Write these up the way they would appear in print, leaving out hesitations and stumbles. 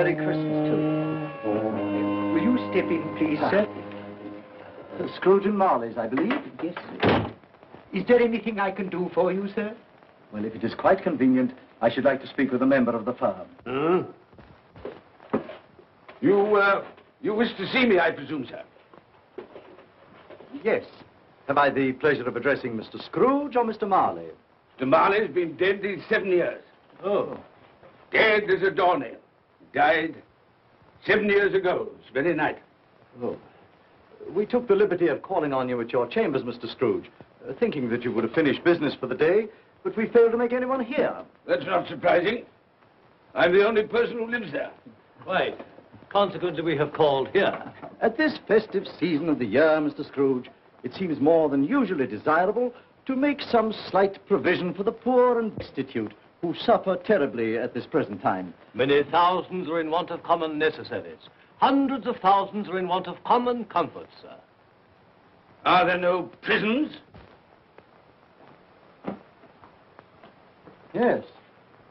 Merry Christmas to you. Will you step in, please, sir? Scrooge and Marley's, I believe. Yes, sir. Is there anything I can do for you, sir? Well, if it is quite convenient, I should like to speak with a member of the firm. You wish to see me, I presume, sir? Yes. Have I the pleasure of addressing Mr. Scrooge or Mr. Marley? Mr. Marley's been dead these 7 years. Oh. Dead as a doornail. Died 7 years ago, this very night. Oh. We took the liberty of calling on you at your chambers, Mr. Scrooge, thinking that you would have finished business for the day, but we failed to make anyone here. That's not surprising. I'm the only person who lives there. Right. Consequently, we have called here. At this festive season of the year, Mr. Scrooge, it seems more than usually desirable to make some slight provision for the poor and destitute who suffer terribly at this present time. Many thousands are in want of common necessaries. Hundreds of thousands are in want of common comforts, sir. Are there no prisons? Yes,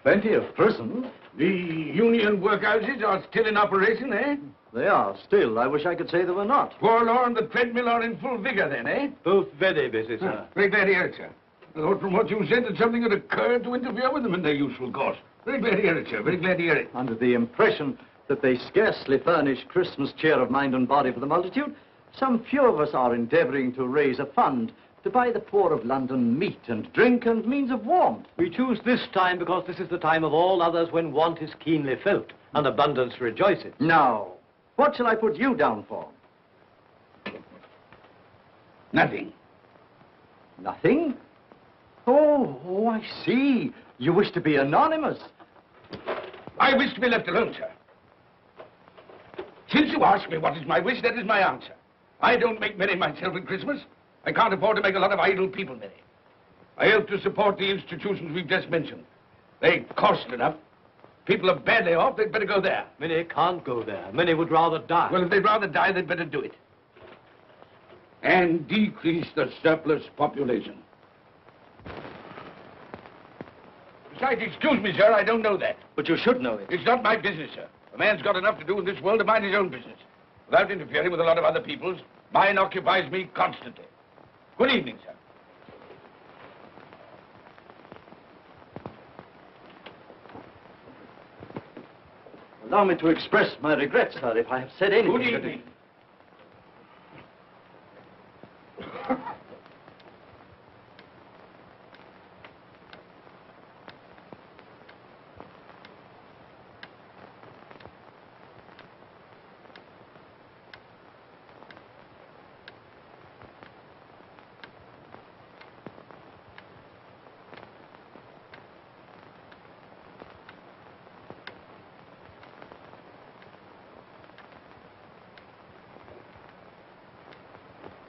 plenty of prisons. The union workhouses are still in operation, eh? They are still. I wish I could say they were not. Forlorn and the treadmill are in full vigor, then, eh? Both very busy, sir. Very glad to hear it, sir. I thought from what you said that something had occurred to interfere with them in their useful course. Very glad to hear it, sir. Very glad to hear it. Under the impression that they scarcely furnish Christmas cheer of mind and body for the multitude, some few of us are endeavoring to raise a fund to buy the poor of London meat and drink and means of warmth. We choose this time because this is the time of all others when want is keenly felt and abundance rejoices. Now, what shall I put you down for? Nothing. Nothing? Oh, I see. You wish to be anonymous. I wish to be left alone, sir. Since you ask me what is my wish, that is my answer. I don't make merry myself at Christmas. I can't afford to make a lot of idle people merry. I help to support the institutions we've just mentioned. They cost enough. People are badly off, they'd better go there. Many can't go there. Many would rather die. Well, if they'd rather die, they'd better do it. And decrease the surplus population. Besides, excuse me, sir, I don't know that. But you should know it. It's not my business, sir. A man's got enough to do in this world to mind his own business. Without interfering with a lot of other people's, mine occupies me constantly. Good evening, sir. Allow me to express my regrets, sir, if I have said anything. Good evening.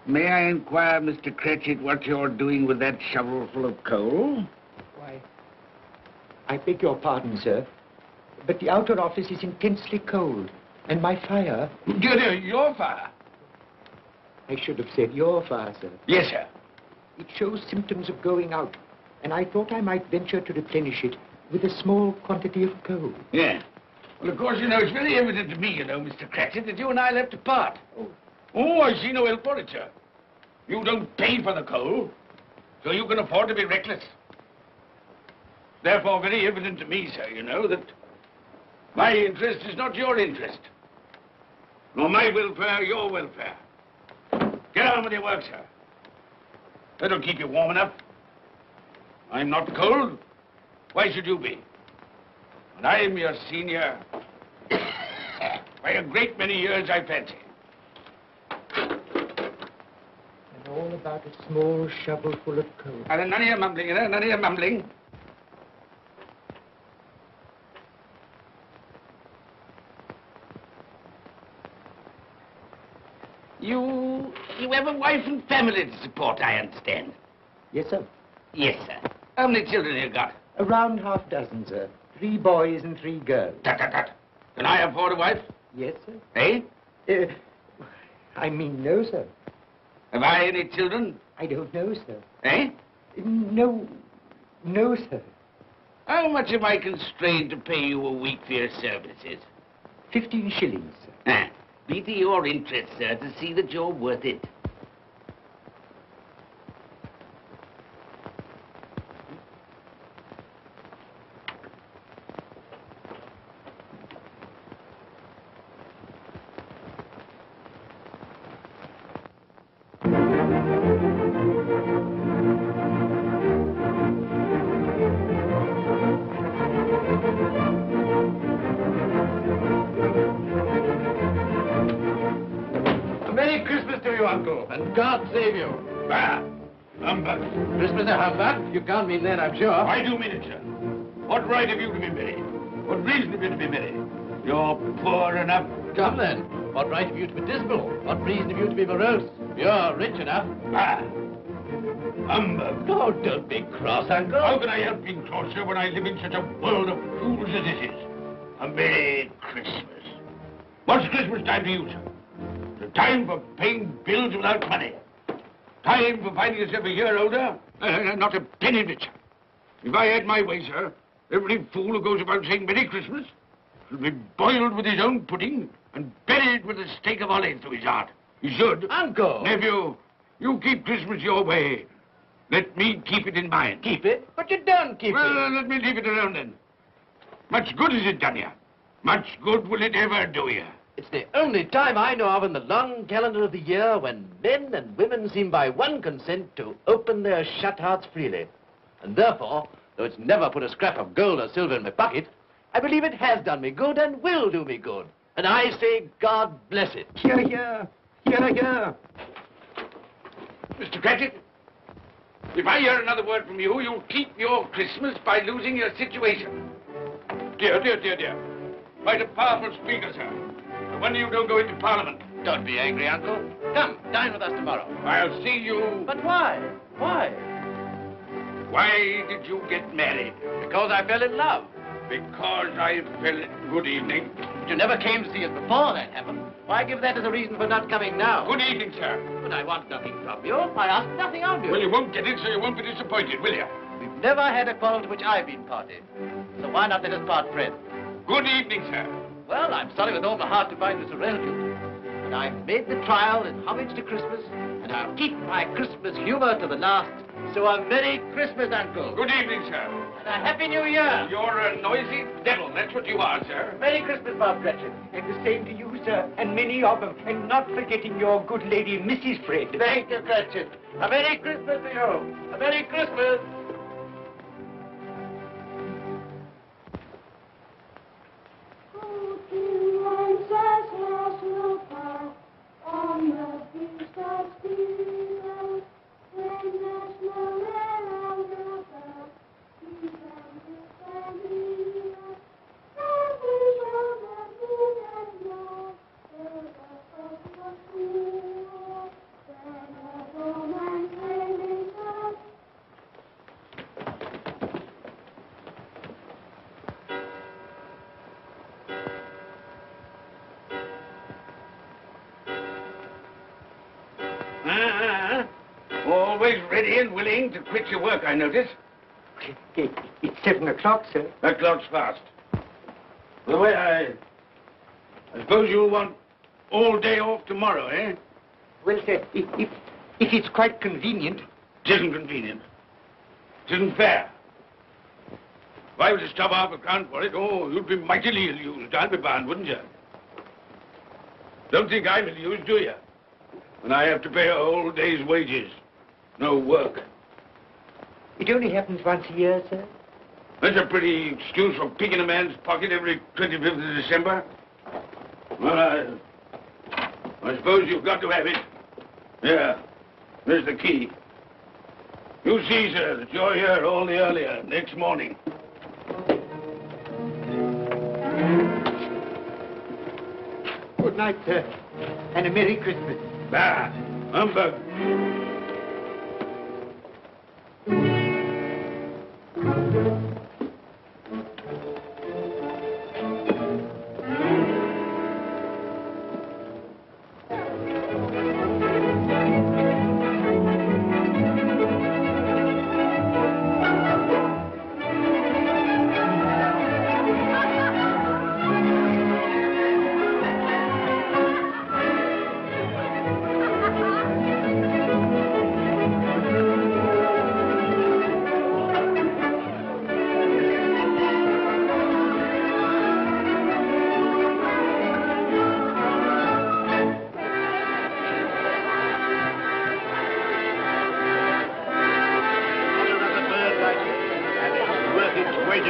May I inquire, Mr. Cratchit, what you're doing with that shovel full of coal? Why, I beg your pardon, sir, but the outer office is intensely cold, and my fire... Your fire? I should have said your fire, sir. Yes, sir. It shows symptoms of going out, and I thought I might venture to replenish it with a small quantity of coal. Yeah. Well, of course, it's very evident to me, Mr. Cratchit, that you and I left apart. Oh, I see no help for it, sir. You don't pay for the coal, so you can afford to be reckless. Therefore, very evident to me, sir, that my interest is not your interest. Nor my welfare, your welfare. Get on with your work, sir. That'll keep you warm enough. I'm not cold. Why should you be? And I'm your senior by a great many years, I fancy. All about a small shovel full of coal. None of your mumbling, none of your mumbling. You have a wife and family to support, I understand. Yes, sir. Yes, sir. How many children have you got? Around half dozen, sir. 3 boys and 3 girls. Tut, tut, tut. Can I afford a wife? Yes, sir. Eh? I mean, no, sir. Have I any children? I don't know, sir. Eh? No, sir. How much am I constrained to pay you a week for your services? 15 shillings, sir. Be to your interest, sir, to see that you're worth it. And God save you. Bah! Humbug. Christmas a humbug? You can't mean that, I'm sure. I do mean it, sir. What right have you to be merry? What reason have you to be merry? You're poor enough. Come then. What right have you to be dismal? What reason have you to be morose? You're rich enough. Bah! Humbug. Oh, don't be cross, Uncle. How can I help being cross, sir, when I live in such a world of fools as this is? A Merry Christmas. What's Christmas time to you, sir? The time for paying bills without money. Time for finding yourself a year older. Not a penny richer. If I had my way, sir, every fool who goes about saying Merry Christmas should be boiled with his own pudding and buried with a stake of olive through his heart. He should. Uncle! Nephew, you keep Christmas your way. Let me keep it in mine. Keep it? But you don't keep Well, let me leave it alone then. Much good has it done you? Much good will it ever do you? It's the only time I know of in the long calendar of the year when men and women seem by one consent to open their shut hearts freely. And therefore, though it's never put a scrap of gold or silver in my pocket, I believe it has done me good and will do me good. And I say, God bless it. Hear, hear. Hear, hear. Mr. Cratchit, if I hear another word from you, you'll keep your Christmas by losing your situation. Dear, dear, dear, dear. Quite a powerful speaker, sir. No wonder you don't go into Parliament. Don't be angry, Uncle. Come, dine with us tomorrow. I'll see you... But why? Why? Why did you get married? Because I fell in love. Because I fell in... Good evening. But you never came to see us before that happened. Why give that as a reason for not coming now? Good evening, sir. But I want nothing from you. I ask nothing of you. Well, you won't get it, so you won't be disappointed, will you? We've never had a quarrel to which I've been party. So why not let us part friends? Good evening, sir. Well, I'm sorry with all my heart to find this a relative. But I've made the trial in homage to Christmas, and I'll keep my Christmas humor to the last. So a Merry Christmas, Uncle. Good evening, sir. And a Happy New Year. You're a noisy devil, that's what you are, sir. Merry Christmas, Bob Cratchit. And the same to you, sir, and many of them. And not forgetting your good lady, Mrs. Fred. Thank you, Cratchit. A Merry Christmas to you. A Merry Christmas. Always ready and willing to quit your work, I notice. It's 7 o'clock, sir. That clock's fast. By the way, I suppose you'll want all day off tomorrow, eh? Well, sir, if it's quite convenient. It isn't convenient. It isn't fair. If I were to stop half a crown for it, oh, you'd be mightily ill-used, I'll be bound, wouldn't you? Don't think I'm ill-used, do you? When I have to pay a whole day's wages. No work. It only happens once a year, sir. That's a pretty excuse for picking a man's pocket every 25th of December. Well, I suppose you've got to have it. Yeah, there's the key. You see, sir, that you're here all the earlier next morning. Good night, sir, and a Merry Christmas. Bah, humbug.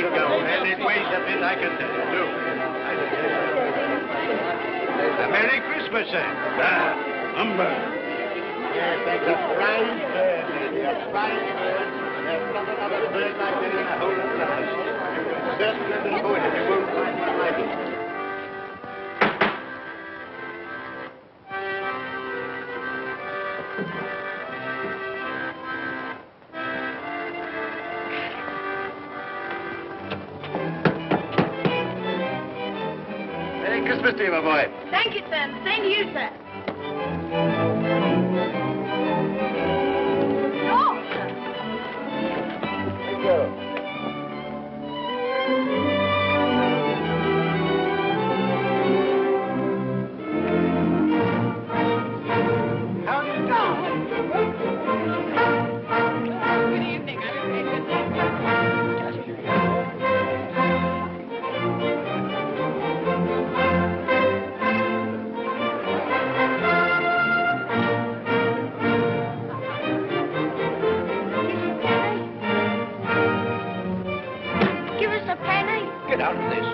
And it weighs a bit, I can tell you. Do. A Merry Christmas, sir. Humbug. Yes, that's a fine bird, lady, a fine bird. There's not another bird like that in the whole of the house. You will certainly be good if you won't find one like it. Merry Christmas to you, my boy. Thank you, sir. Same to you, sir. Oh, sir. Thank you. How do you do? Good evening. Give us a penny. Get out of this.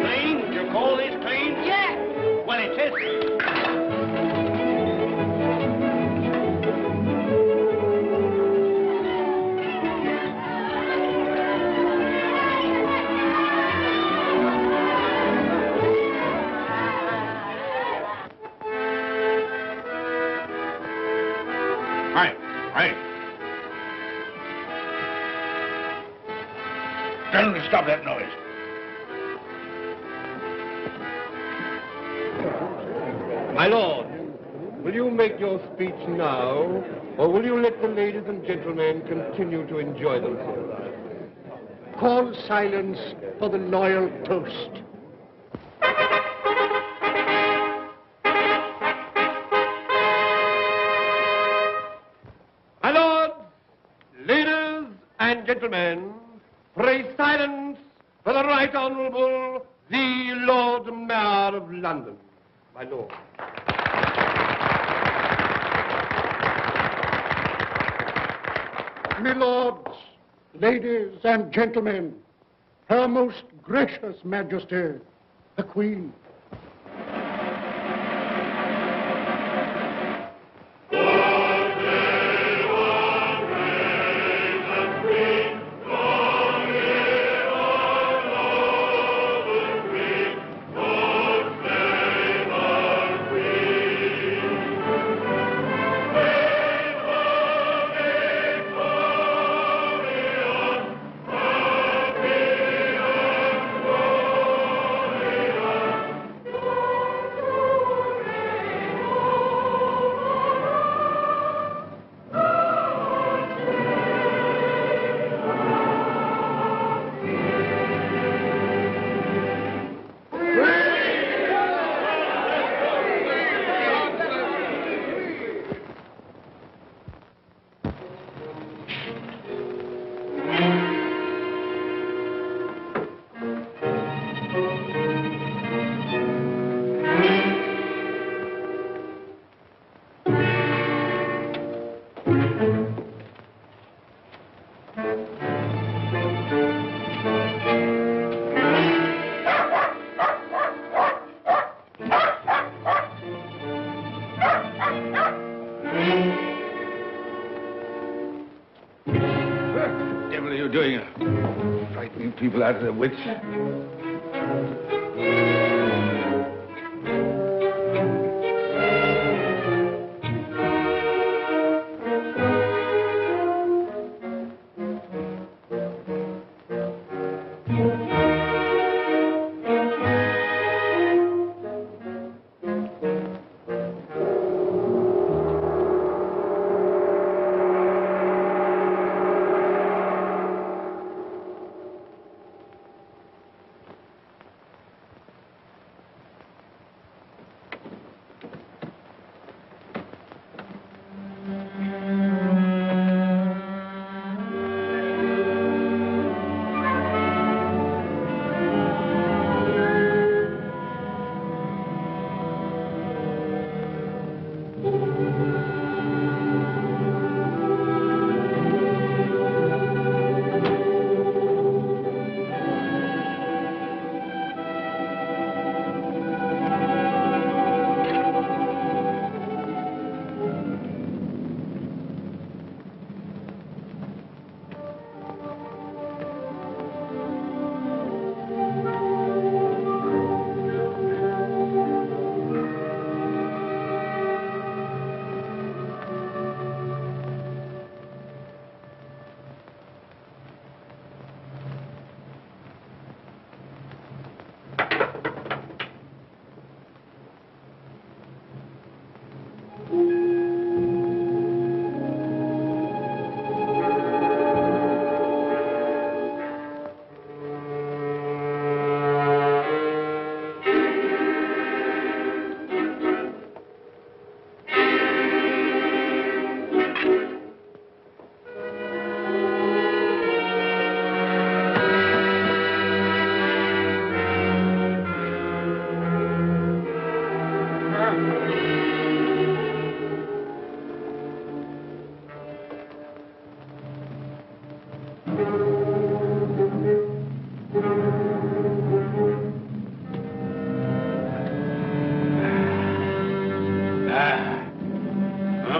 Clean? You call this clean? Yeah. Well, it is. Right, right. Tell them to stop that noise. My lord, will you make your speech now, or will you let the ladies and gentlemen continue to enjoy themselves? Call silence for the loyal toast. My lord, ladies and gentlemen, pray silence for the Right Honourable the Lord Mayor of London. My lord. My lords, ladies and gentlemen, Her Most Gracious Majesty, the Queen. What the devil are you doing? Frightening people out of their wits.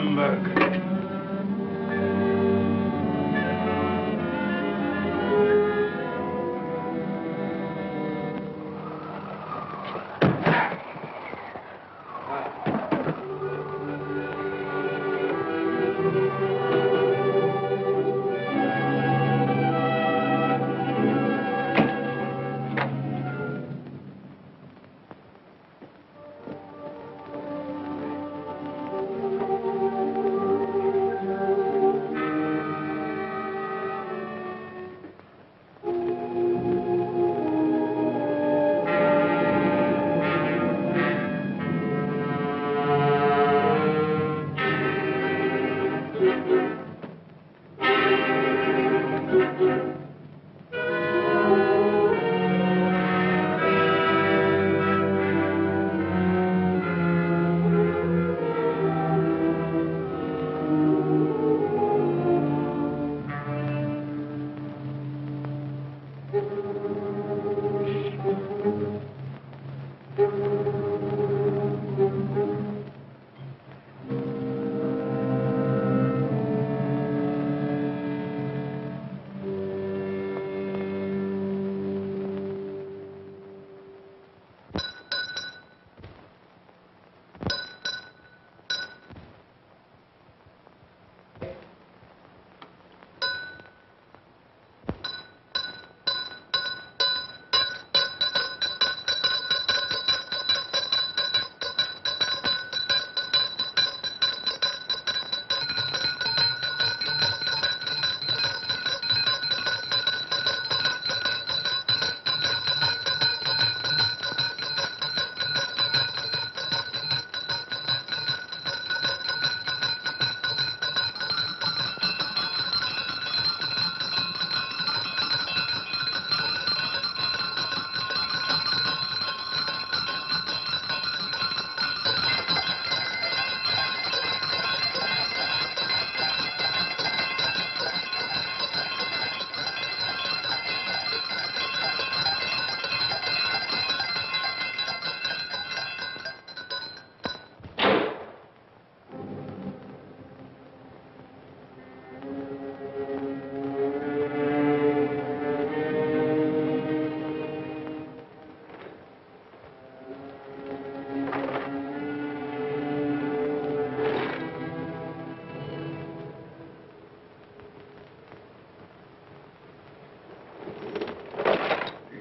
humbug.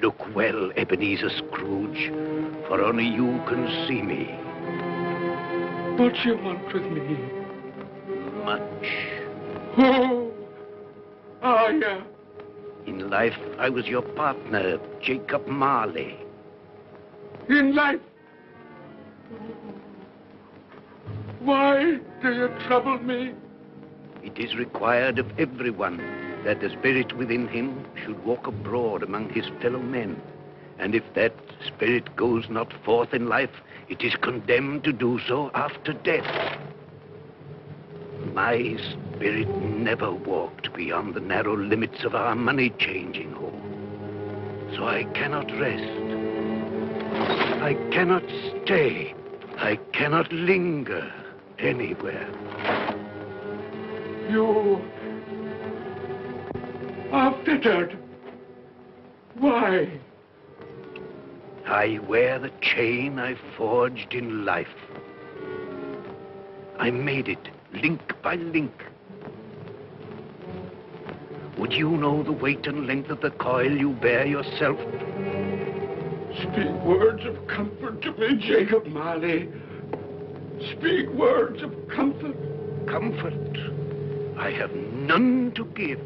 Look well, Ebenezer Scrooge, for only you can see me. What you want with me? Much. Oh, yeah. In life, I was your partner, Jacob Marley. In life? Why do you trouble me? It is required of everyone that the spirit within him should walk abroad among his fellow men. And if that spirit goes not forth in life, it is condemned to do so after death. My spirit never walked beyond the narrow limits of our money-changing hall. So I cannot rest. I cannot stay. I cannot linger anywhere. You are fettered. Why? I wear the chain I forged in life. I made it link by link. Would you know the weight and length of the coil you bear yourself? Speak words of comfort to me, Jacob Marley. Speak words of comfort. Comfort? I have none to give.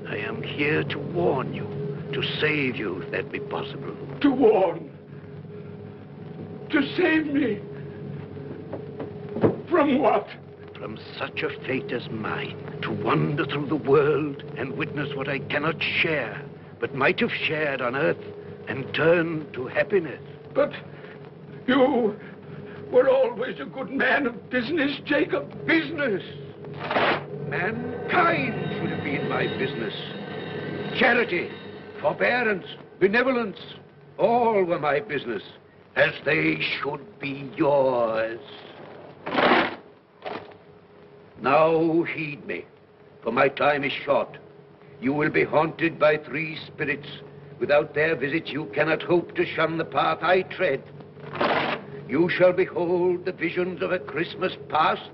I am here to warn you, to save you, if that be possible. To warn? To save me? From what? From such a fate as mine, to wander through the world and witness what I cannot share, but might have shared on earth and turn to happiness. But you were always a good man of business, Jacob. Business? Mankind should have been my business. Charity, forbearance, benevolence, all were my business, as they should be yours. Now heed me, for my time is short. You will be haunted by 3 spirits. Without their visit, you cannot hope to shun the path I tread. You shall behold the visions of a Christmas past,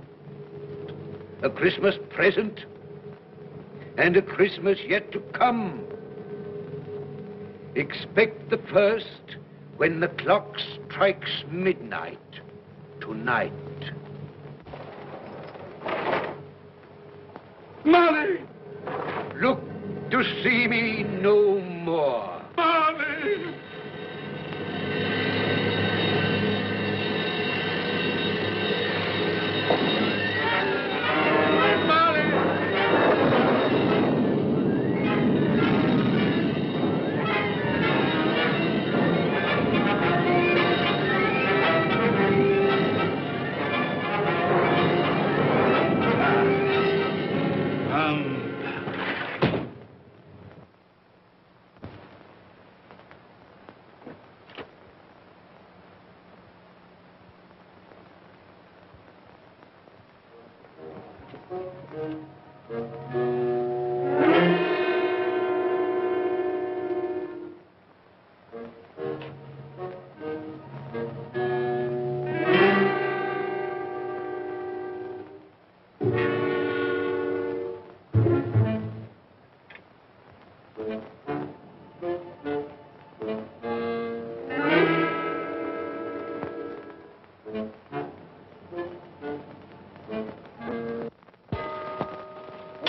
a Christmas present, and a Christmas yet to come. Expect the first when the clock strikes midnight tonight. Marley! Look to see me no more. Marley!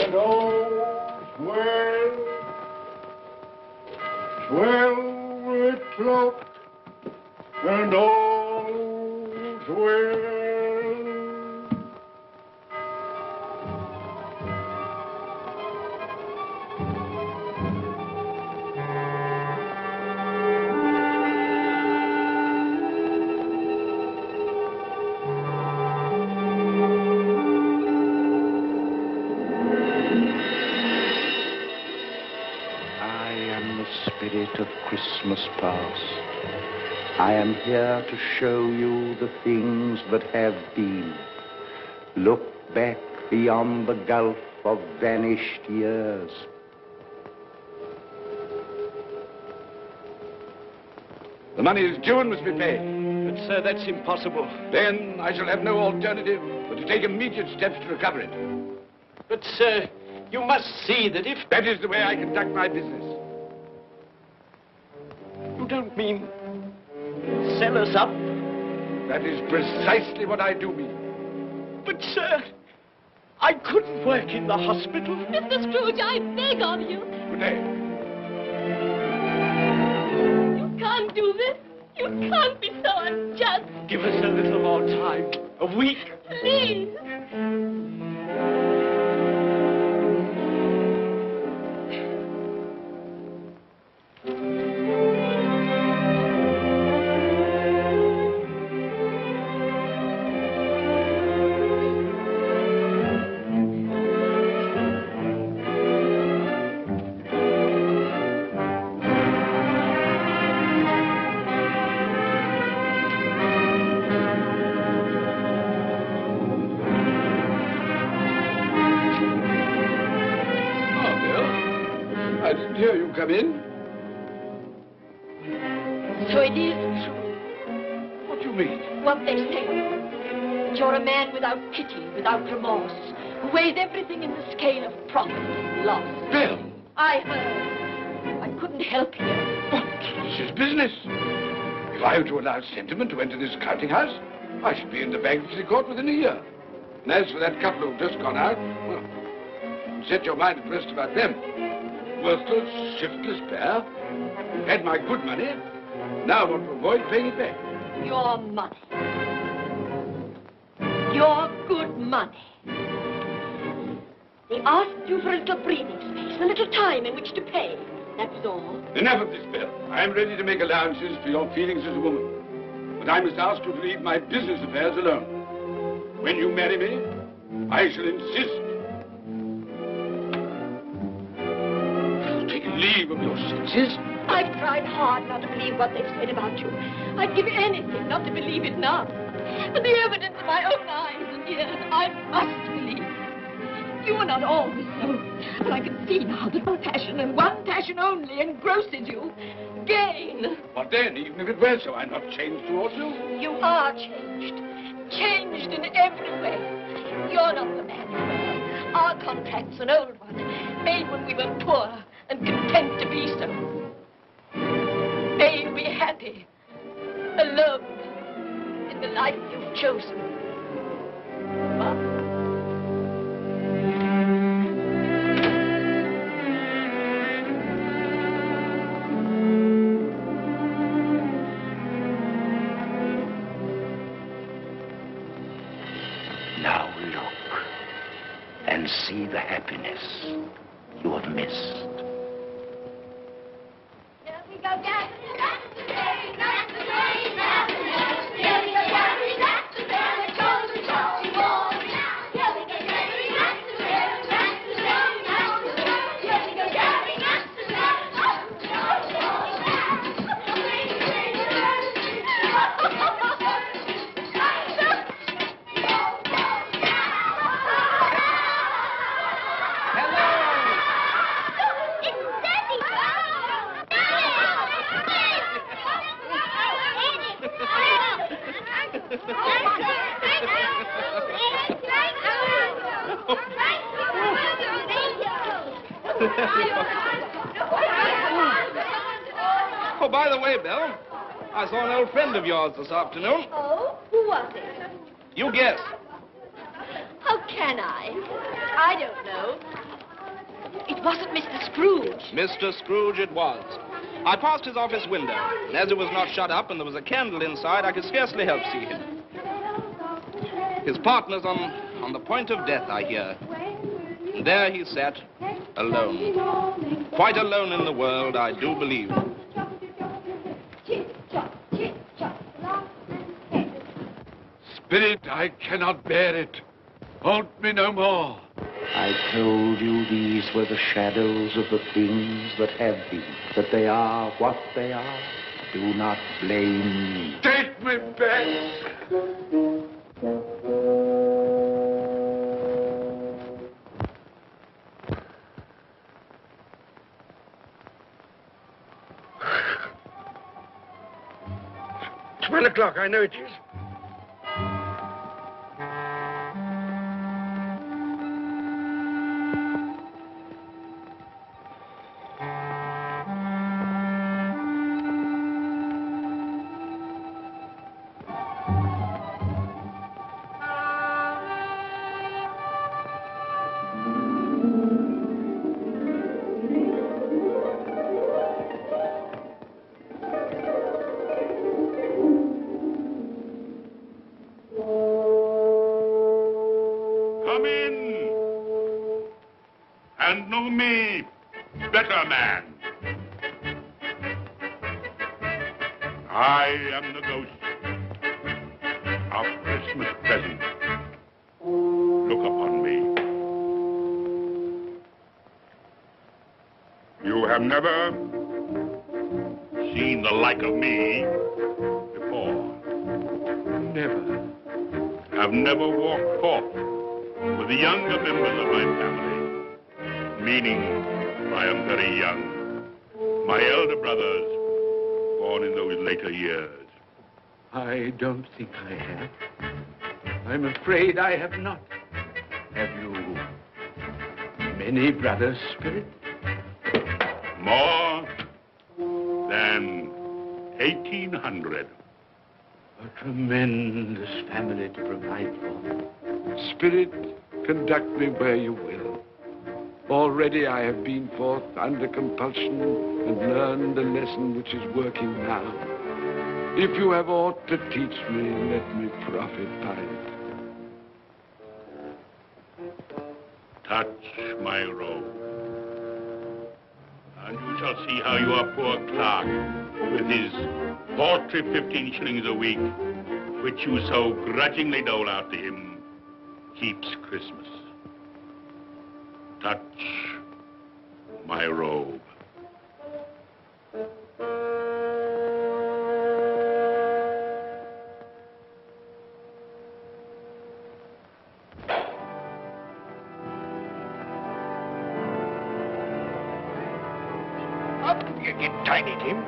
And all's well, well with cloak, and all's well. Spirit of Christmas past, I am here to show you the things that have been. Look back beyond the gulf of vanished years. The money is due and must be paid. But, sir, that's impossible. Then I shall have no alternative but to take immediate steps to recover it. But, sir, you must see that if... That is the way I conduct my business. You don't mean sell us up? That is precisely what I do mean. But, sir, I couldn't work in the hospital. Mr. Scrooge, I beg of you. Good day. You can't do this. You can't be so unjust. Give us a little more time. A week. Please. I didn't hear you come in. So it is true. What do you mean? What they say. That you're a man without pity, without remorse, who weighs everything in the scale of profit and loss. Belle! I heard. I couldn't help you. But this is business. If I were to allow sentiment to enter this counting house, I should be in the bankruptcy court within a year. And as for that couple who've just gone out, well, set your mind at rest about them. Worthless, shiftless pair. Had my good money. Now I want to avoid paying it back. Your money. Your good money. They asked you for a little breathing space, a little time in which to pay. That was all. Enough of this, Belle. I am ready to make allowances for your feelings as a woman. But I must ask you to leave my business affairs alone. When you marry me, I shall insist. Take leave of your senses. I've tried hard not to believe what they've said about you. I'd give anything not to believe it now. But the evidence of my own eyes and ears, I must believe. You are not always so. But I can see now that one passion and one passion only engrosses you. Gain. But then, even if it were so, I'm not changed towards you. You are changed. Changed in every way. You're not the man you were. Our contract's an old one, made when we were poor and content to be so. May you be happy, alone, in the life you've chosen. Now look and see the happiness you have missed. Here we go, Jack. Oh, by the way, Belle, I saw an old friend of yours this afternoon. Oh, who was it? You guess. How can I? I don't know. It wasn't Mr. Scrooge. Mr. Scrooge it was. I passed his office window, and as it was not shut up and there was a candle inside, I could scarcely help see him. His partner's on the point of death, I hear. And there he sat, alone. Quite alone in the world, I do believe. Spirit, I cannot bear it. Haunt me no more. I told you these were the shadows of the things that have been, that they are what they are. Do not blame me. Take me back. $12 I know it is. Come in and know me, better man. I am the ghost of Christmas present. Look upon me. You have never seen the like of me before. Never. Have never walked forth with the younger members of my family, meaning I am very young. My elder brothers, born in those later years. I don't think I have. I'm afraid I have not. Have you many brothers, Spirit? More than 1,800. A tremendous family to provide for. Spirit, conduct me where you will. Already I have been forth under compulsion and learned the lesson which is working now. If you have aught to teach me, let me profit by it. Touch my robe, and you shall see how your poor clerk, with his paltry 15 shillings a week, which you so grudgingly dole out to him, keeps Christmas. Touch my robe. get Tiny Tim.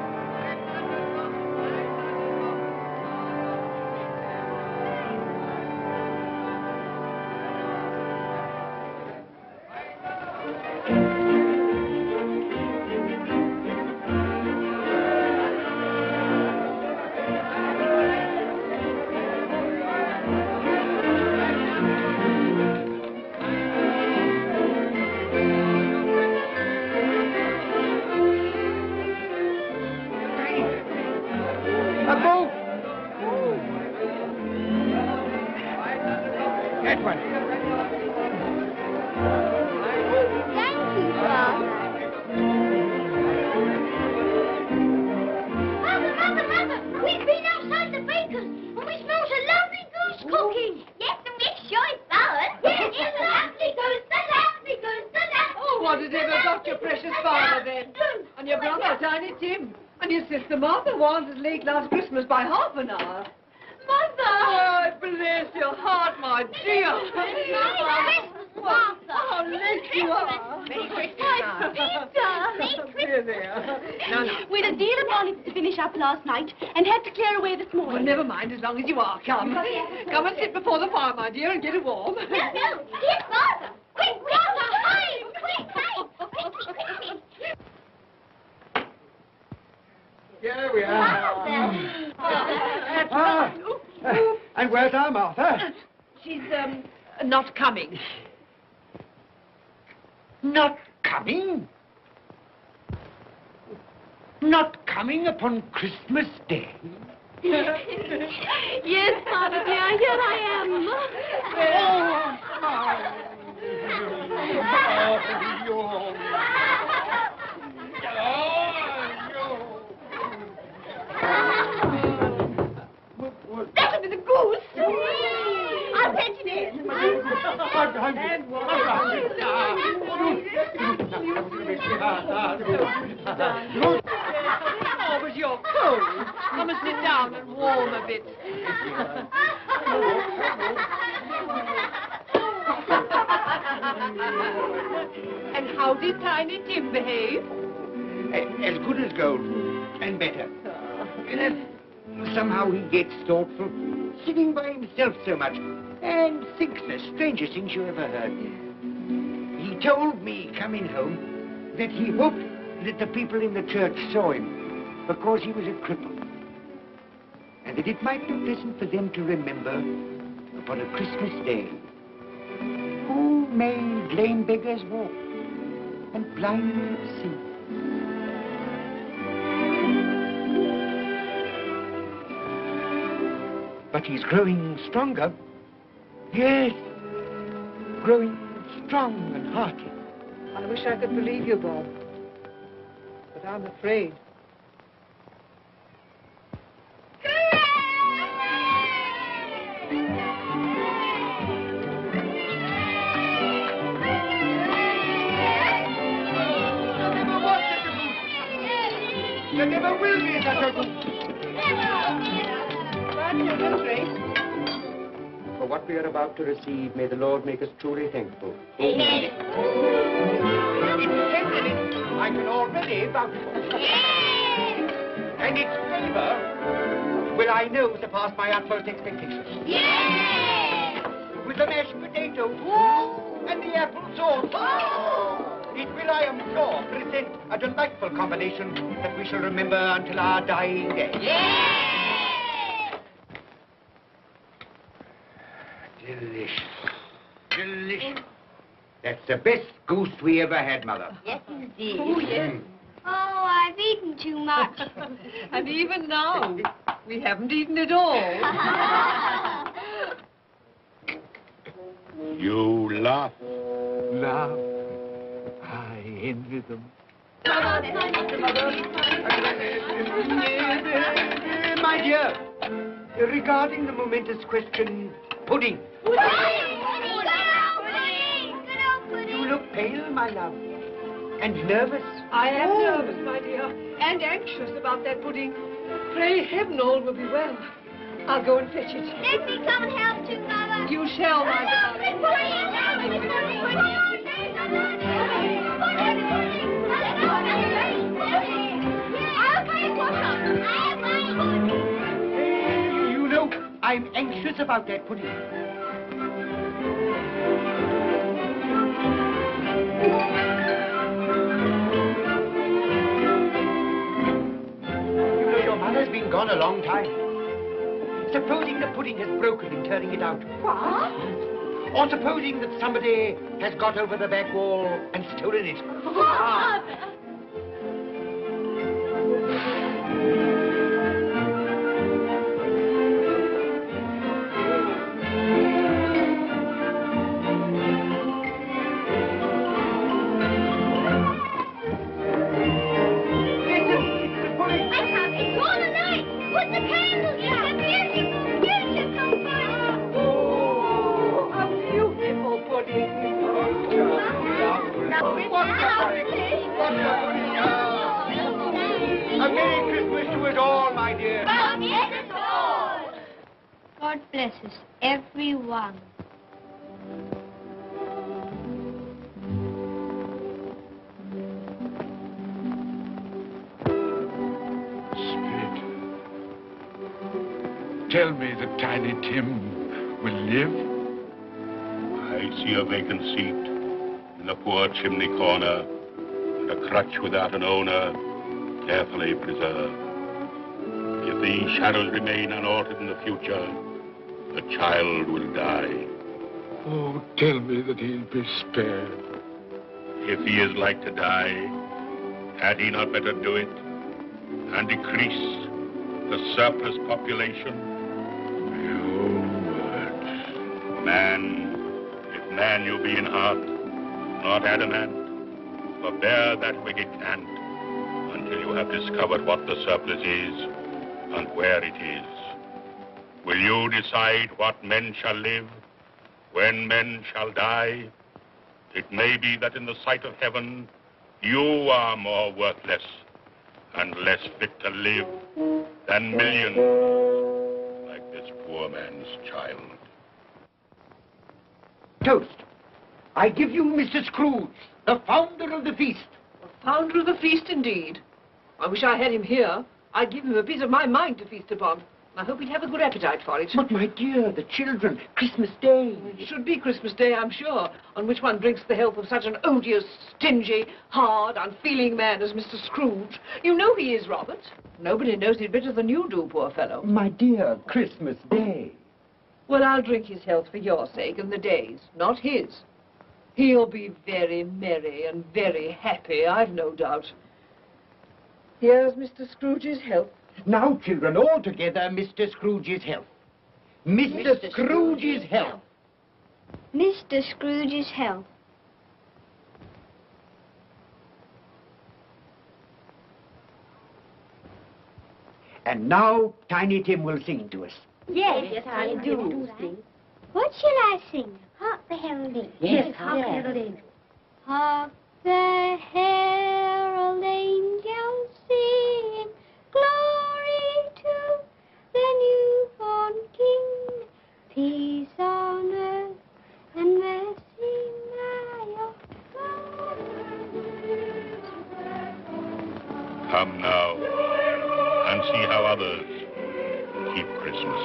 Last Christmas by half an hour. Mother! Oh, bless your heart, my dear. Merry Christmas, Martha. How late you are. Merry Christmas, Merry Christmas. No. We had a deal of bonnets to finish up last night and had to clear away this morning. Well, never mind, as long as you are. Come. Come and sit before the fire, my dear, and get it warm. No. Here's Martha. Quick, Martha, hide. Quick. Here we are. And where's our Martha? She's, not coming. Not coming? Not coming upon Christmas Day? Yes, Mother dear, here I That'll be the goose. I'll fetch it in. Oh, but you're cold. Come and sit down and warm a bit. And how did Tiny Tim behave? As good as gold, and better. And somehow he gets thoughtful, sitting by himself so much, and thinks the strangest things you ever heard. He told me, coming home, that he hoped that the people in the church saw him, because he was a cripple. And that it might be pleasant for them to remember, upon a Christmas day, who made lame beggars walk, and blind men see. But he's growing stronger. Yes, growing strong and hearty. I wish I could believe you, Bob. But I'm afraid. There never will be such a goose. For what we are about to receive, may the Lord make us truly thankful. Amen. I can already vouch for. And its flavor will, I know, surpass my utmost expectations. With the mashed potato and the apple sauce. It will, I am sure, present a delightful combination that we shall remember until our dying day. Delicious. Delicious. That's the best goose we ever had, Mother. Yes, indeed. Oh, yes. Oh, I've eaten too much. And even now, we haven't eaten it all. You laugh. Laugh. I envy them. My dear, regarding the momentous question, pudding. You look pale, my love, and nervous. I am nervous, my dear, and anxious about that pudding. Pray heaven all will be well. I'll go and fetch it. Let me come and help too, Mother. You shall, my darling. I'm anxious about that pudding. You know, your mother's been gone a long time. Supposing the pudding has broken in turning it out. What? Or supposing that somebody has got over the back wall and stolen it. Father! A Merry Christmas to us all, my dear. God bless us, everyone. Spirit, tell me that Tiny Tim will live. I see a vacant seat in the poor chimney corner, and a crutch without an owner, carefully preserved. If these shadows remain unaltered in the future, the child will die. Oh, tell me that he'll be spared. If he is like to die, had he not better do it and decrease the surplus population? Your words. Man, if man you be in heart, not adamant, forbear that wicked cant until you have discovered what the surplus is and where it is. Will you decide what men shall live, when men shall die? It may be that in the sight of heaven, you are more worthless and less fit to live than millions like this poor man's child. Toast. I give you Mr. Scrooge, the founder of the feast. Founder of the feast, indeed. I wish I had him here. I'd give him a piece of my mind to feast upon. I hope he'd have a good appetite for it. But, my dear, the children, Christmas Day. It should be Christmas Day, I'm sure, on which one drinks the health of such an odious, stingy, hard, unfeeling man as Mr. Scrooge. You know he is, Robert. Nobody knows it better than you do, poor fellow. My dear, Christmas Day. Well, I'll drink his health for your sake and the day's, not his. He'll be very merry and very happy, I've no doubt. Here's Mr. Scrooge's health. Now, children, all together, Mr. Scrooge's health. Mr. Scrooge's health. Mr. Scrooge's health. And now, Tiny Tim will sing to us. Yes, I do. What shall I sing? Hark the heralding. Yes, hark the heralding. Hark the herald angels sing, glory to the newborn King, peace on earth and mercy nigh of God. Come now and see how others keep Christmas.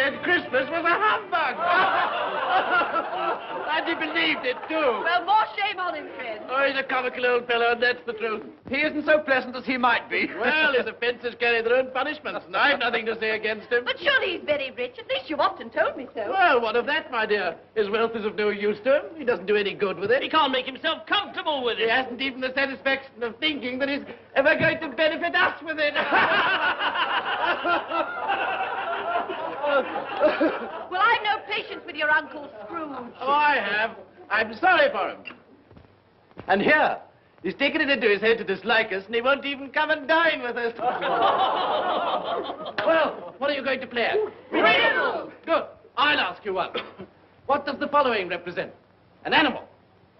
said Christmas was a humbug. And he believed it, too. Well, more shame on him, friend. Oh, he's a comical old fellow, and that's the truth. He isn't so pleasant as he might be. Well, his offences carry their own punishments, and I've nothing to say against him. But surely he's very rich. At least you've often told me so. Well, what of that, my dear? His wealth is of no use to him. He doesn't do any good with it. He can't make himself comfortable with He it. hasn't even the satisfaction of thinking that he's ever going to benefit us with it. Well, I've no patience with your Uncle Scrooge. Oh, I have. I'm sorry for him. And here, he's taken it into his head to dislike us, and he won't even come and dine with us. Well, what are you going to play at? Riddles. Good. I'll ask you one. What does the following represent? An animal.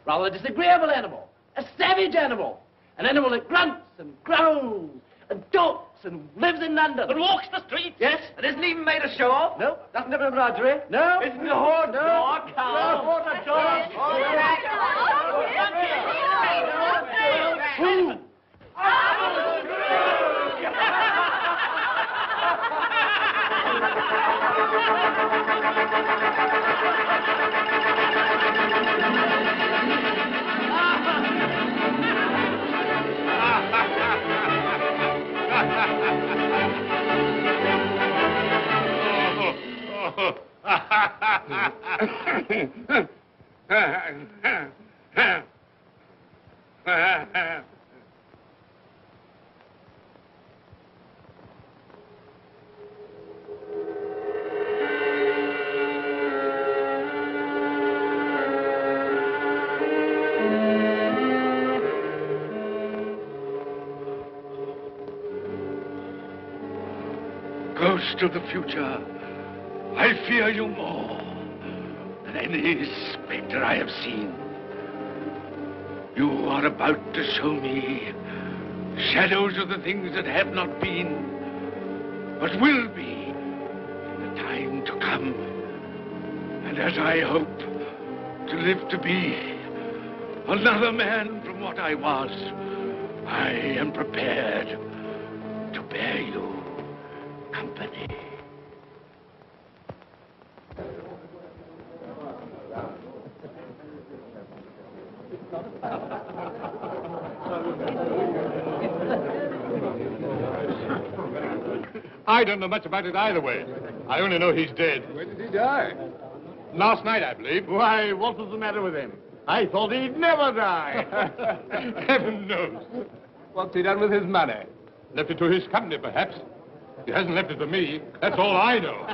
Rather a disagreeable animal. A savage animal. An animal that grunts and growls and talks and lives in London. And walks the streets. Yes. And isn't even made a show of. No. Doesn't have a menagerie. No. Isn't a horse. No. Nor a cow. No. Nor a dog. Who? Ghost of the future, I fear you more than any spectre I have seen. You are about to show me shadows of the things that have not been, but will be in the time to come. And as I hope to live to be another man from what I was, I am prepared to bear you company. I don't know much about it either way. I only know he's dead. When did he die? Last night, I believe. Why, what was the matter with him? I thought he'd never die. Heaven knows. What's he done with his money? Left it to his company, perhaps. He hasn't left it to me. That's all I know.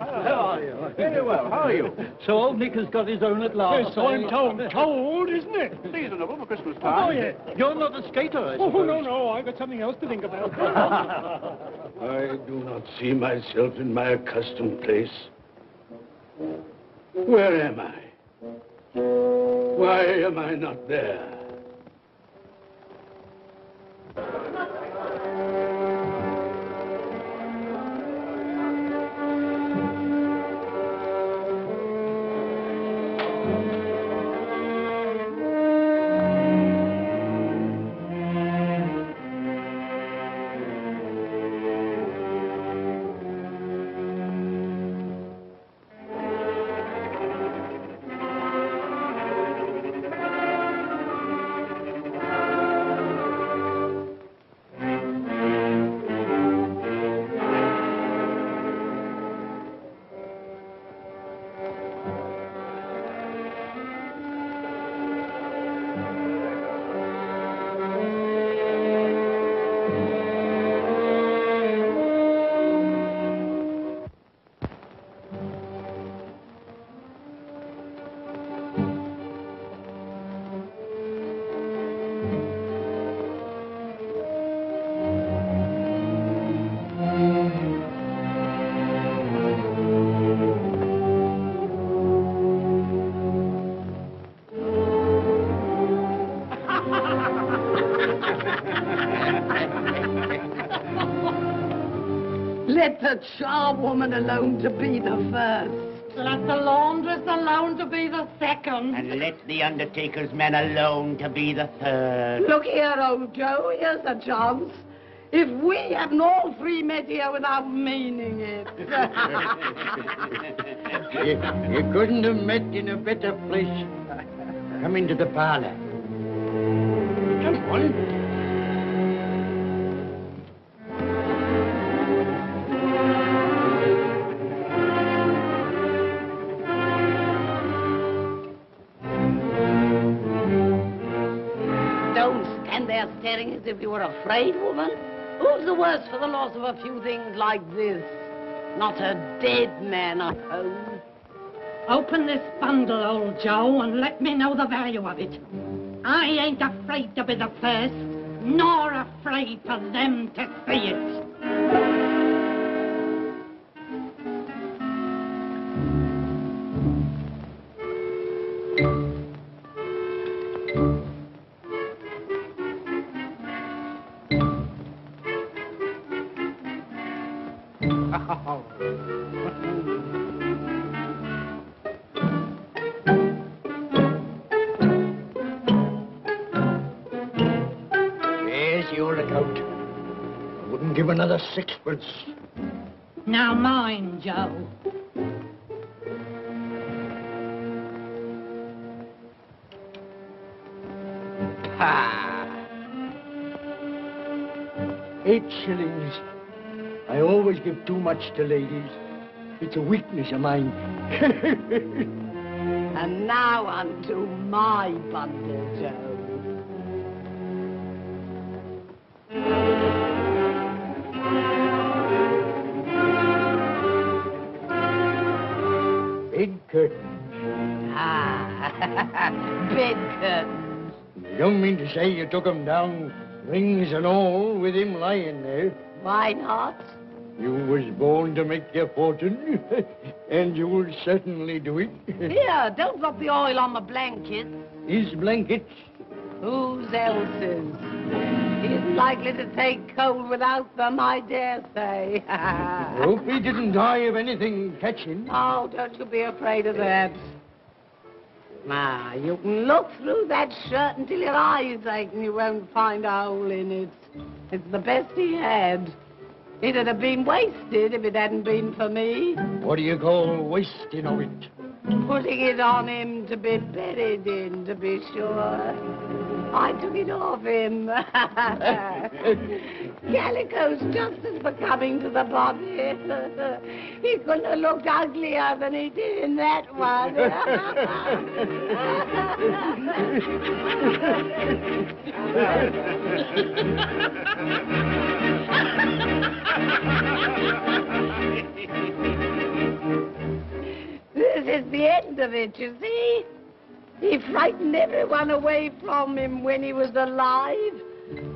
How are you? Very well. How are you? So Nick has got his own at last. Yes, so I'm told, isn't it? Seasonable for Christmas time. Oh, yeah. You're not a skater, I suppose. Oh, no. I've got something else to think about. I do not see myself in my accustomed place. Where am I? Why am I not there? Let the charwoman alone to be the first. Let the laundress alone to be the second. And let the undertaker's man alone to be the third. Look here, old Joe, here's a chance. If we haven't all three met here without meaning it. You couldn't have met in a better place. Come into the parlor. Come on. Don't stand there staring as if you were afraid, woman. Who's the worse for the loss of a few things like this? Not a dead man, I suppose. Open this bundle, old Joe, and let me know the value of it. I ain't afraid to be the first, nor afraid for them to see it. There's your account. I wouldn't give another sixpence. Now mine, Joe. Ah. 8 shillings. I always give too much to ladies. It's a weakness of mine. And now unto my bundle, Joe. Bed curtains. Ah, bed curtains. You don't mean to say you took 'em down, rings and all, with him lying there? Why not? You was born to make your fortune, and you'll certainly do it. Here, don't drop the oil on the blanket. His blankets? Whose else's? He isn't likely to take cold without them, I dare say. Hope he didn't die of anything catching. Oh, don't you be afraid of that. You can look through that shirt until your eyes ache and you won't find a hole in it. It's the best he had. It'd have been wasted if it hadn't been for me. What do you call wasting of it? Putting it on him to be buried in, to be sure. I took it off him. Calico's just as becoming to the body. He couldn't have looked uglier than he did in that one. This is the end of it, you see. He frightened everyone away from him when he was alive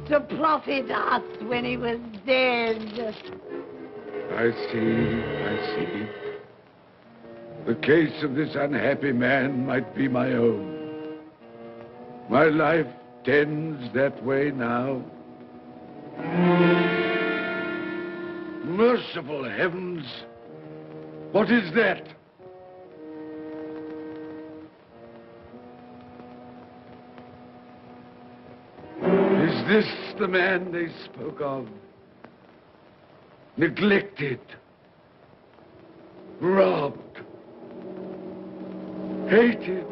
to profit us when he was dead. I see. The case of this unhappy man might be my own. My life tends that way now. Merciful heavens! What is that? Is this the man they spoke of? Neglected, robbed, hated.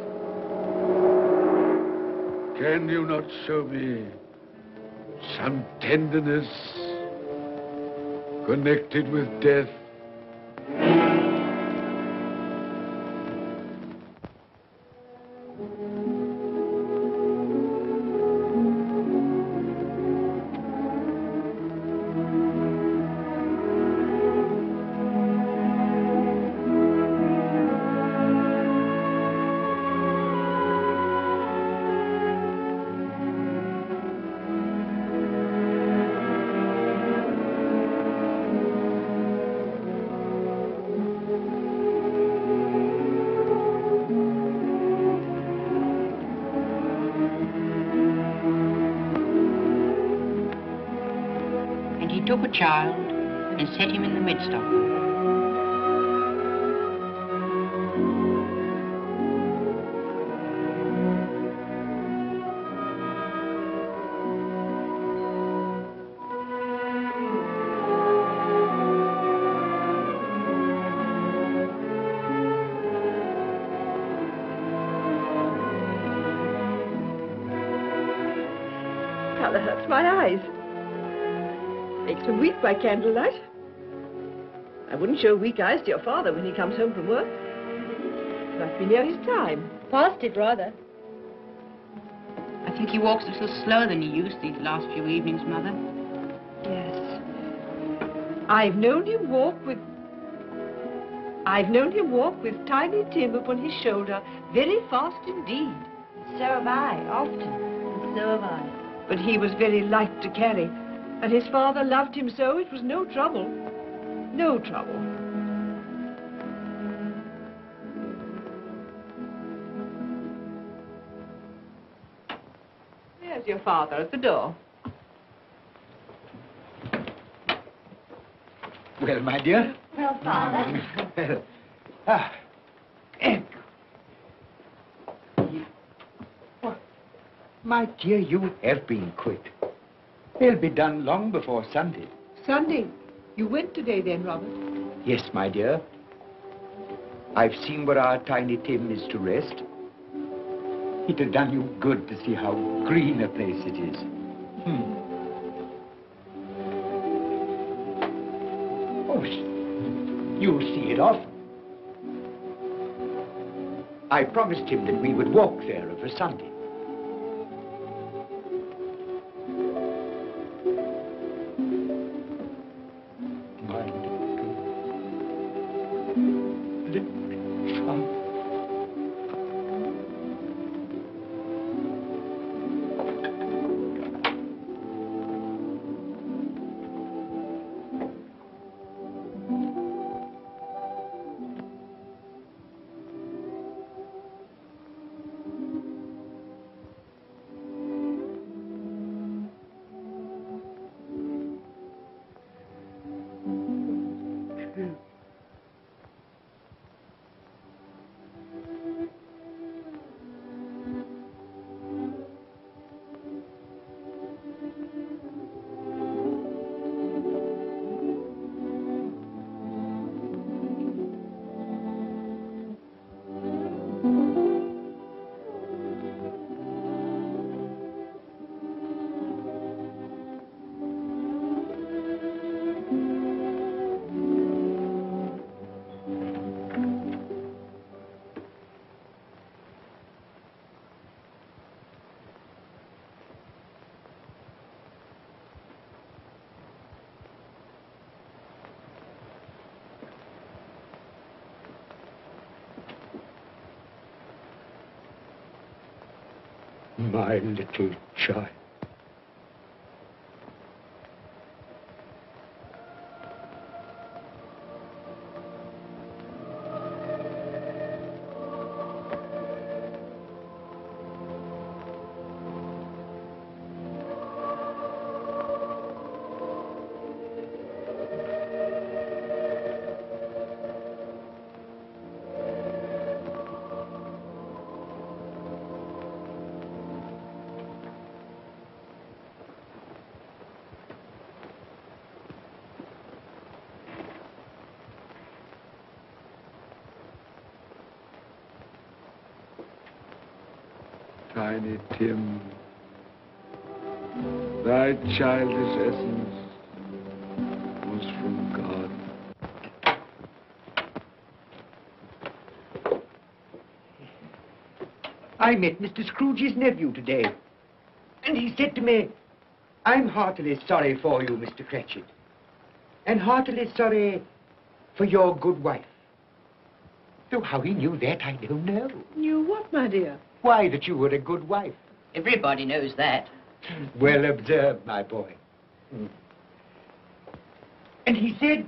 Can you not show me some tenderness connected with death? Took a child and set him in the midst of them. rather hurts my eyes. Makes me weak by candlelight. I wouldn't show weak eyes to your father when he comes home from work. Might be near his time. Past it, rather. I think he walks a little slower than he used these last few evenings, Mother. Yes. I've known him walk with Tiny Tim upon his shoulder very fast indeed. So have I, often. And so have I. But he was very light to carry, and his father loved him so it was no trouble. No trouble. There's your father at the door. Well, my dear. Well, Father. My dear, you have been quick. They'll be done long before Sunday. Sunday? You went today then, Robert? Yes, my dear. I've seen where our Tiny Tim is to rest. It'd have done you good to see how green a place it is. Oh, you'll see it often. I promised him that we would walk there of a Sunday. My little child. Tiny Tim, thy childish essence was from God. I met Mr. Scrooge's nephew today, and he said to me, I'm heartily sorry for you, Mr. Cratchit, and heartily sorry for your good wife. Though how he knew that, I don't know. Knew what, my dear? Why, that you were a good wife. Everybody knows that. Well observed, my boy. And he said,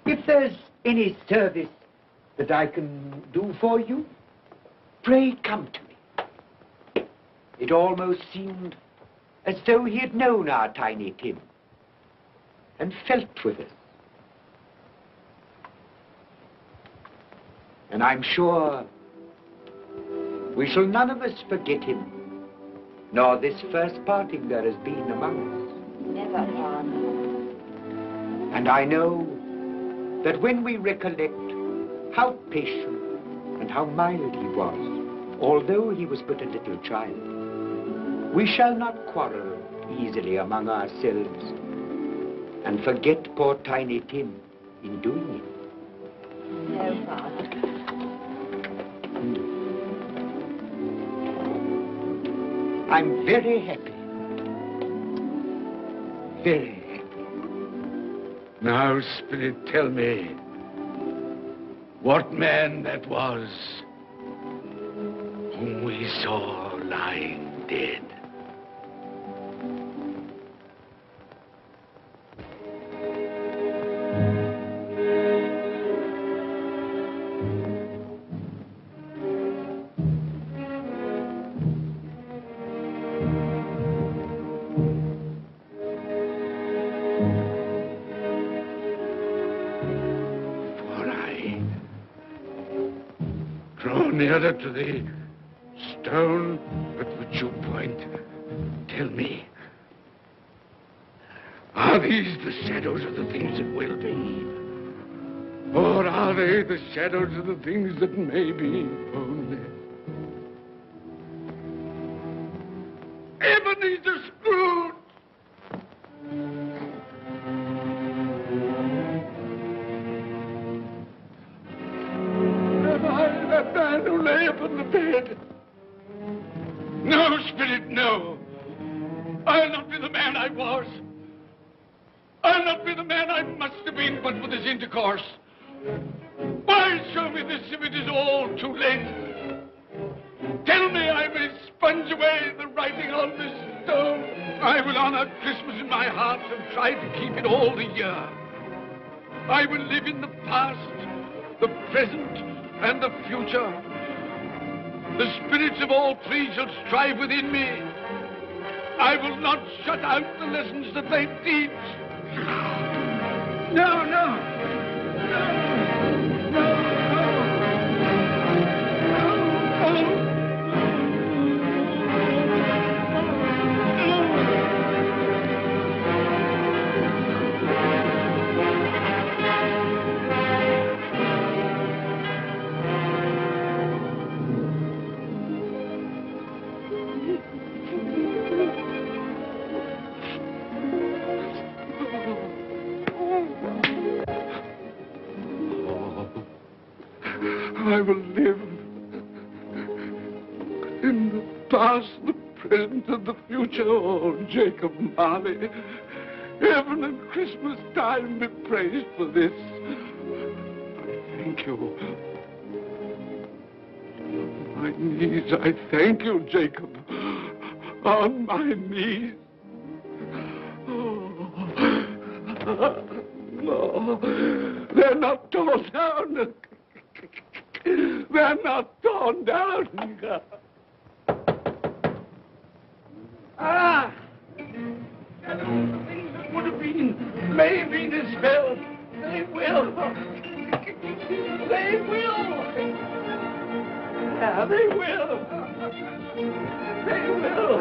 if there's any service that I can do for you, pray come to me. It almost seemed as though he had known our Tiny Tim and felt with us. And I'm sure we shall none of us forget him, nor this first parting there has been among us. Never, Father. And I know that when we recollect how patient and how mild he was, although he was but a little child, We shall not quarrel easily among ourselves and forget poor Tiny Tim in doing it. No, Father. I'm very happy. Very happy. Now, Spirit, tell me what man that was whom we saw lying dead. Nearer to the stone at which you point, tell me, are these the shadows of the things that will be? Or are they the shadows of the things that may be only? Ebenezer Scrooge! That man who lay upon the bed. No, Spirit, no. I'll not be the man I was. I'll not be the man I must have been but for this intercourse. Why show me this if it is all too late? Tell me I may sponge away the writing on this stone. I will honor Christmas in my heart and try to keep it all the year. I will live in the past, the present, and the future. The spirits of all three shall strive within me. I will not shut out the lessons that they teach. No, no. No, no, no. No, no. I will live in the past, the present, and the future. Oh, Jacob Marley, heaven and Christmas time be praised for this. I thank you. On my knees, I thank you, Jacob. On my knees. Oh, no, they're not torn down. They're not torn down. Ah! Things that would have been may be dispelled. They will. They will. Yeah, they will. They will.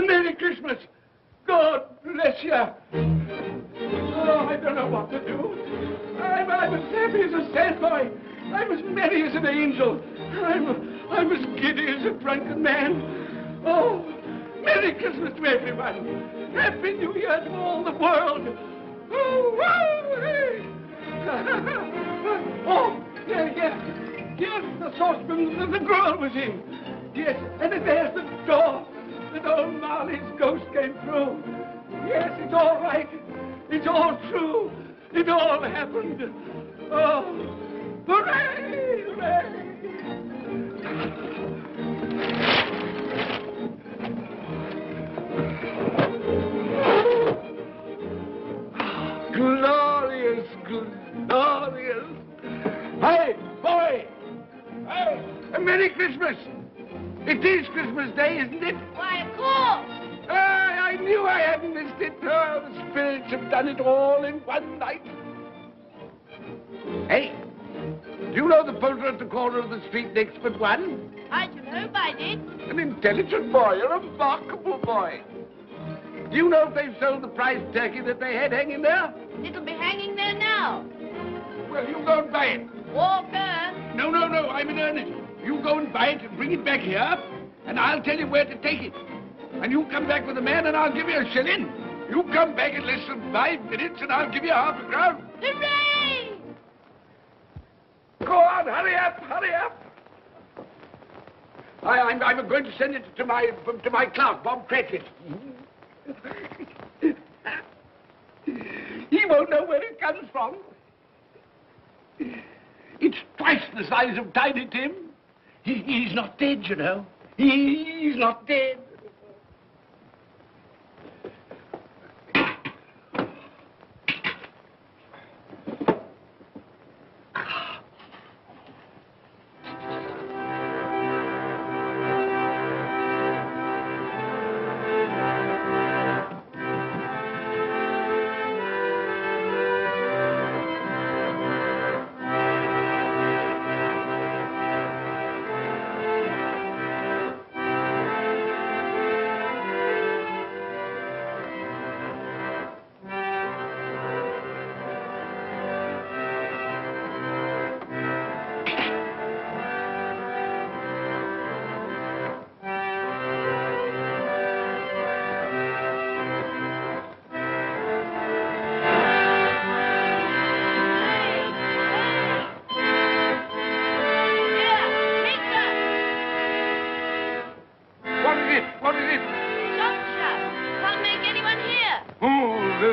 Merry Christmas! God bless you! Oh, I don't know what to do. I'm as happy as a sandboy. I'm as merry as an angel. I'm as giddy as a drunken man. Oh, Merry Christmas to everyone! Happy New Year to all the world! Oh, wow! Hey. Oh, yes, the saucepan that the girl was in. Yes, and there's the door. That old Marley's ghost came through. Yes, it's all right. It's all true. It all happened. Oh, hooray! Hooray! Glorious, glorious. Hey, boy! Hey, a Merry Christmas! It is Christmas Day, isn't it? Why, of course. I knew I hadn't missed it. Oh, the spirits have done it all in one night. Hey, do you know the poulterer at the corner of the street next but one? I should hope I did. An intelligent boy, a remarkable boy. Do you know if they've sold the prize turkey that they had hanging there? It'll be hanging there now. Well, you go and buy it. War first. No, I'm in earnest. You go and buy it and bring it back here, and I'll tell you where to take it. And you come back with the man, and I'll give you a shilling. You come back in less than 5 minutes, and I'll give you half a crown. Hooray! Go on, hurry up. I'm going to send it to my clerk, Bob Cratchit. He won't know where it comes from. It's twice the size of Tiny Tim. He's not dead, you know. He's not dead.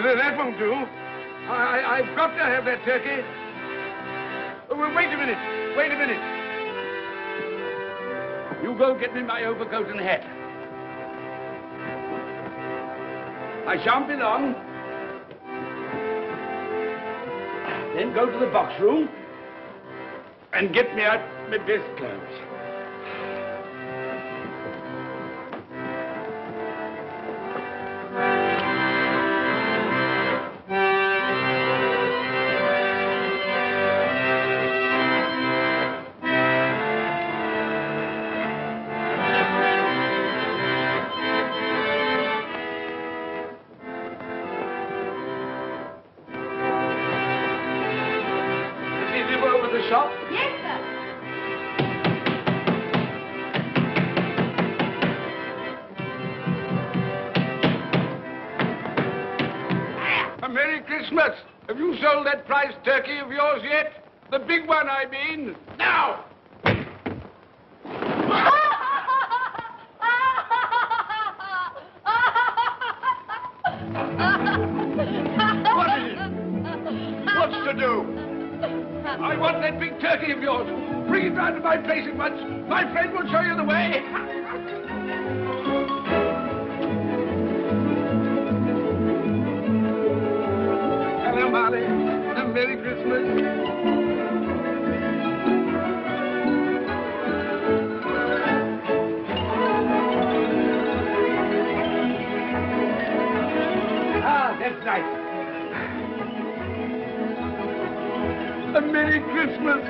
That won't do. I've got to have that turkey. Well, wait a minute. You go get me my overcoat and hat. I shan't be long. Then go to the box room and get me out my best clothes. Shop? Yes, sir. A Merry Christmas. Have you sold that prize turkey of yours yet? The big one, I mean. Now! What is it? What's to do? I want that big turkey of yours. Bring it round to my place at once. My friend will show you the way. Hello, Marley. And Merry Christmas. That's nice. A Merry Christmas.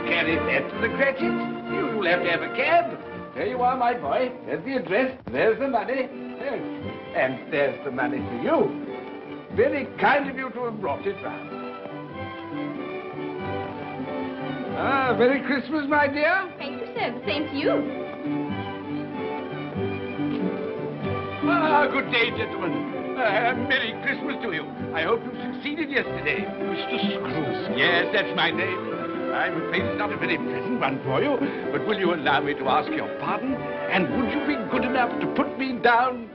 Carry that to the Cratchits. You'll have to have a cab. There you are, my boy. There's the address. There's the money. Yes. And there's the money for you. Very kind of you to have brought it round. Merry Christmas, my dear. Thank you, sir. The same to you. Good day, gentlemen. Merry Christmas to you. I hope you succeeded yesterday. Mr. Scrooge. Yes, that's my name. I'm afraid it's not a very pleasant one for you, but will you allow me to ask your pardon? And would you be good enough to put me down?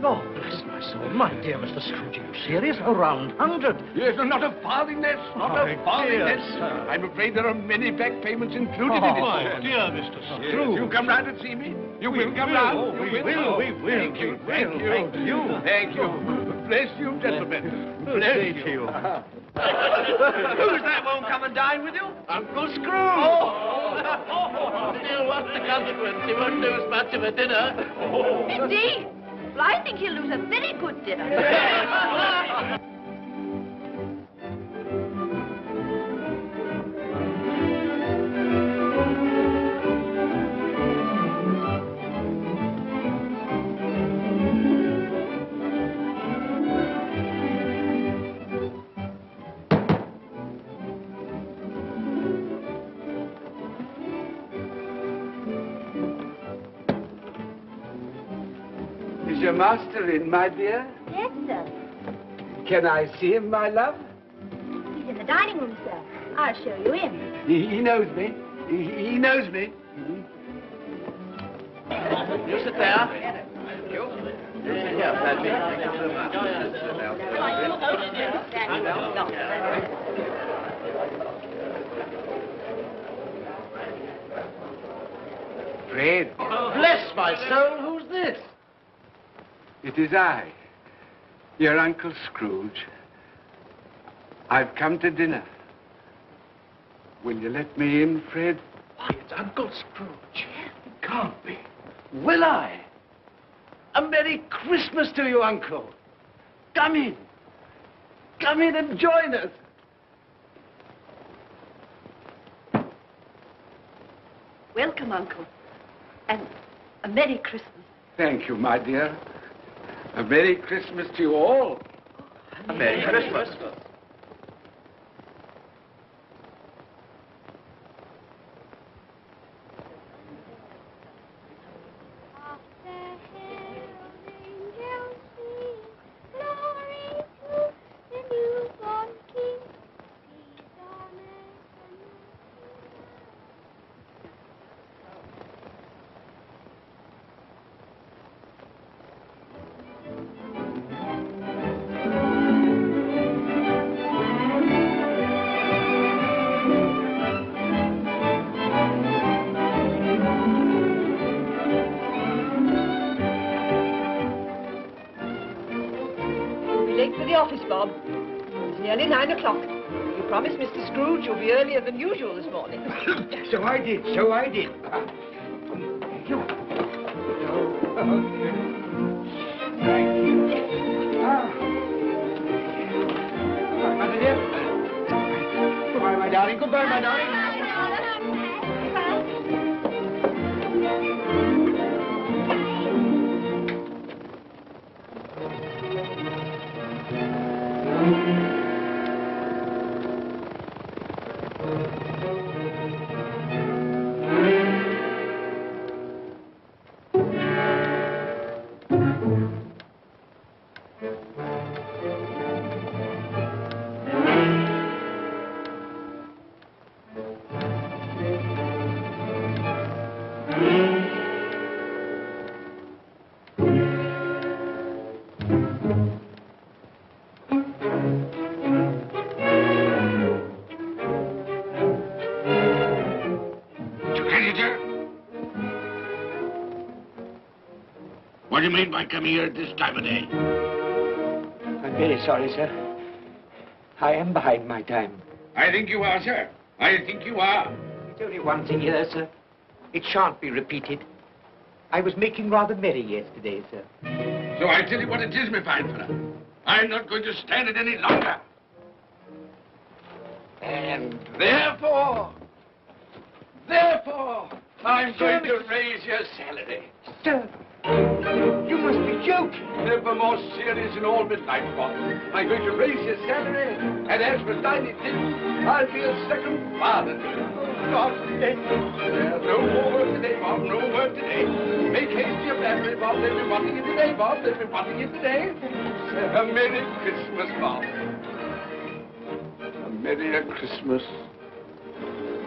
Lord bless my soul. My dear Mr. Scrooge, are you serious? A round 100. Yes, and not a farthing less. Not a farthing less. I'm afraid there are many back payments included in it. My dear Mr. Scrooge. You come round and see me. You will come round. Oh, we will. Thank you. Thank you. Thank you. Bless you, gentlemen. Bless you. Who's that won't come and dine with you? Uncle Scrooge. Oh. Still, what's the consequence? He won't lose much of a dinner. Indeed. Well, I think he'll lose a very good dinner. Is your master in, my dear? Yes, sir. Can I see him, my love? He's in the dining room, sir. I'll show you in. He knows me. He knows me. You sit there. Thank you. Here, Paddy. Thank you so much. Fred. Bless my soul, who's this? It is I, your Uncle Scrooge. I've come to dinner. Will you let me in, Fred? Why, it's Uncle Scrooge. It can't be. Will I? A Merry Christmas to you, Uncle. Come in. Come in and join us. Welcome, Uncle. And a Merry Christmas. Thank you, my dear. A Merry Christmas to you all. A Merry Christmas. Office, Bob. It's nearly 9 o'clock. You promised Mr. Scrooge you'll be earlier than usual this morning. So I did. Thank you. Thank you. Goodbye, my dear. Goodbye, my darling. Goodbye, my darling. What do you mean by coming here at this time of day? I'm very sorry, sir. I am behind my time. I think you are, sir. I think you are. It's only one thing here, sir. It shan't be repeated. I was making rather merry yesterday, sir. So I tell you what it is, my fine fellow. I'm not going to stand it any longer. And therefore, I'm going to raise your salary. Sir, you must be joking. Never more serious in all my life, Bob. I'm going to raise your salary, and as for dining in, I'll be a second father to you. God bless you. No more work today, Bob. No work today. Make haste your family, Bob. They'll be wanting you today, Bob. They'll be wanting you today. A Merry Christmas, Bob. A Merry Christmas.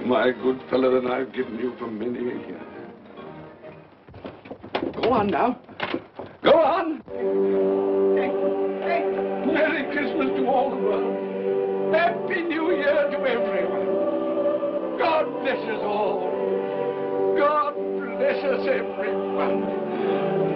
My good fellow, and I've given you for many a year. Go on now. Go on. Merry Christmas to all the world. Happy New Year to everyone. God bless us all. God bless us everyone.